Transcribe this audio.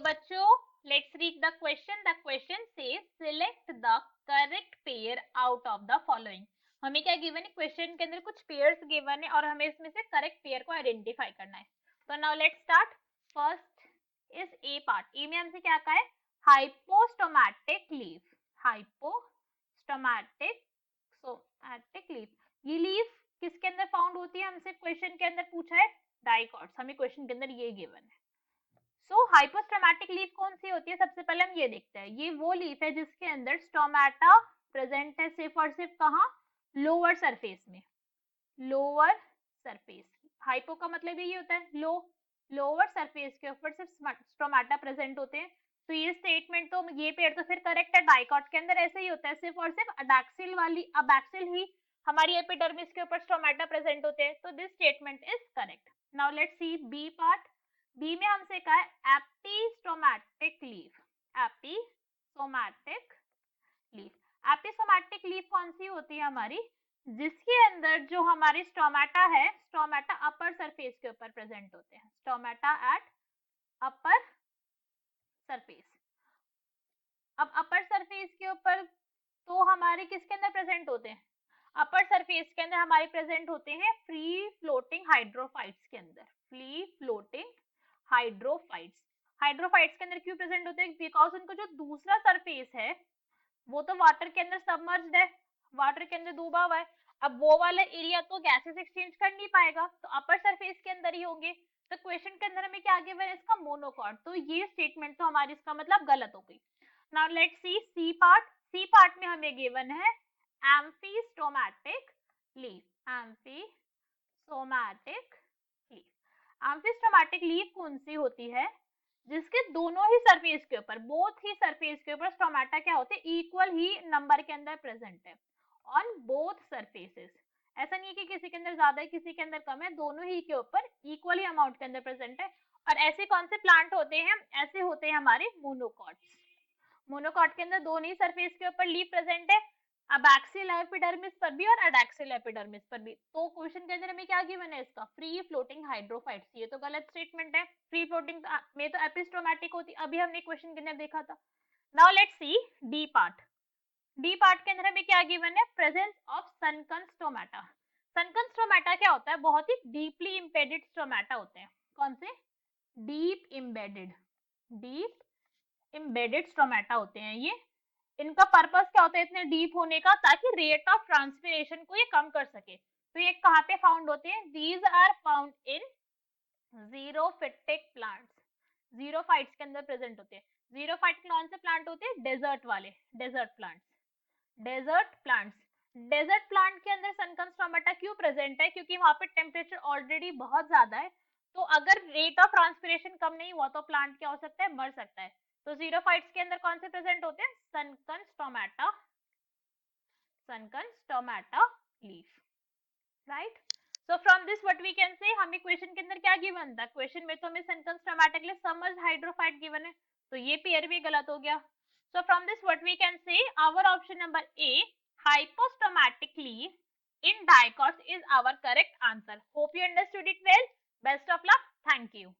बच्चों, let's read the question. The question says select the correct pair out of the following. हमें क्या given है? Question के अंदर कुछ पेयर्स गिवन है और हमें इसमें से करेक्ट पेयर को आइडेंटिफाई करना है. तो now let's start. First is A part. A में हमसे क्या कहा है? Hypostomatic leaf. Hypostomatic leaf. ये लीफ किसके अंदर फाउंड होती है? हमसे क्वेश्चन के अंदर पूछा है डाइकॉट्स. हमें क्वेश्चन के अंदर ये गिवन है. सो हाइपोस्टोमैटिक लीफ कौन सी होती है? सबसे पहले हम ये देखते हैं. ये वो लीफ है जिसके अंदर स्टोमेटा प्रेजेंट है. सिर्फ और सिर्फ कहाँ? लोअर सरफेस में. Lower surface. हाइपो का मतलब यही होता है लो. लोअर सरफेस के ऊपर सिर्फ स्टोमेटा प्रेजेंट होते हैं. तो ये स्टेटमेंट तो ये पेयर तो फिर करेक्ट है. डाइकॉट के अंदर ऐसे ही होता है. सिर्फ और सिर्फ अबैक्सिल ही हमारी एपिडर्मिस के ऊपर स्टोमेटा प्रेजेंट होते हैं. तो this statement is correct. Now let's see B part. B में हमसे कहा है epistomatic leaf. Epistomatic leaf. Epistomatic leaf कौन सी होती है हमारी? जिसके अंदर जो हमारी स्टोमेटा है, स्टोमेटा अपर सरफेस के ऊपर प्रेजेंट होते हैं. Stomata at upper surface. अब अपर सरफेस के ऊपर तो हमारे किसके अंदर प्रेजेंट होते हैं? अपर सरफेस के अंदर हमारे प्रेजेंट होते हैं फ्री फ्लोटिंग हाइड्रोफाइट्स के अंदर. Free floating hydrophytes. हाइड्रोफाइट्स के अंदर क्यों प्रेजेंट होते हैं? बिकॉज उनको जो दूसरा सरफेस है वो तो वाटर के अंदर सबमर्ज्ड है, वाटर के अंदर डूबा हुआ है. अब वो वाला एरिया तो गैसेस एक्सचेंज कर नहीं पाएगा, तो अपर सरफेस के अंदर ही होंगे. तो क्वेश्चन के अंदर हमें क्या गिवन है? इसका मोनोकॉट. तो ये स्टेटमेंट तो हमारी इसका मतलब गलत हो गई. Now let's see C part. C part में हमें गिवन है amphistomatic leaf. Amphistomatic leaf. Amphistomatic leaf कौन सी होती है? जिसके दोनों ही सरफेस के ऊपर, बोथ ही सरफेस के ऊपर स्टोमेटा क्या होते हैं? इक्वल ही नंबर के अंदर प्रेजेंट है ऑन बोथ सरफेसेस. ऐसा नहीं है कि किसी के अंदर ज्यादा है किसी के अंदर कम है. दोनों ही के ऊपर इक्वल ही अमाउंट के अंदर प्रेजेंट है. और ऐसे कौन से प्लांट होते हैं? ऐसे होते हैं हमारे मोनोकॉट्स. मोनोकॉट के अंदर दोनों ही सरफेस के ऊपर लीफ प्रेजेंट है. अबैक्सियल एपिडर्मिस पर भी और एडैक्सियल एपिडर्मिस पर भी. तो क्वेश्चन के अंदर हमें क्या गिवन है? इसका फ्री फ्लोटिंग हाइड्रोफाइट्स. ये तो गलत स्टेटमेंट है. फ्री फ्लोटिंग में तो एपिस्टोमैटिक होती, अभी हमने क्वेश्चन के अंदर देखा था. Now let's see D part. D part के अंदर हमें क्या गिवन है? Presence of sunken stomata. Sunken stomata क्या होता है? बहुत ही डीपली इम्बेडेड स्टोमेटा होते हैं. कौन से? डीप इम्बेडेड स्टोमेटा होते हैं ये. इनका पर्पस क्या होता है इतने डीप होने का? ताकि रेट ऑफ ट्रांसपिरेशन को ये कम कर सके. तो ये कहाँ पे फाउंड होते हैं? These are found in xerophytic plants. Xerophytes के अंदर प्रेजेंट होते हैं. जीरोफाइट कौन से प्लांट होते हैं? डेजर्ट वाले. Desert plants. डेजर्ट प्लांट के अंदर सनकन स्टोमेटा क्यों प्रेजेंट है? क्योंकि वहां पे टेम्परेचर ऑलरेडी बहुत ज्यादा है. तो अगर रेट ऑफ ट्रांसपिरेशन कम नहीं हुआ तो प्लांट क्या हो सकता है? मर सकता है. तो जीरोफाइट्स के अंदर कौन से प्रेजेंट होते हैं? Sunken stomata leaf. Right. So from this what we can say, हमें क्वेश्चन के अंदर क्या गिवन था? क्वेश्चन में तो हमें सनकन स्टोमेटा के लिए सबमर्ज्ड हाइड्रोफाइट गिवन है. तो ये पेयर भी गलत हो गया. So from this what we can say, our option number A, hypostomatic leaf in dicots is our correct answer. Hope you understood it well. Best of luck. Thank you.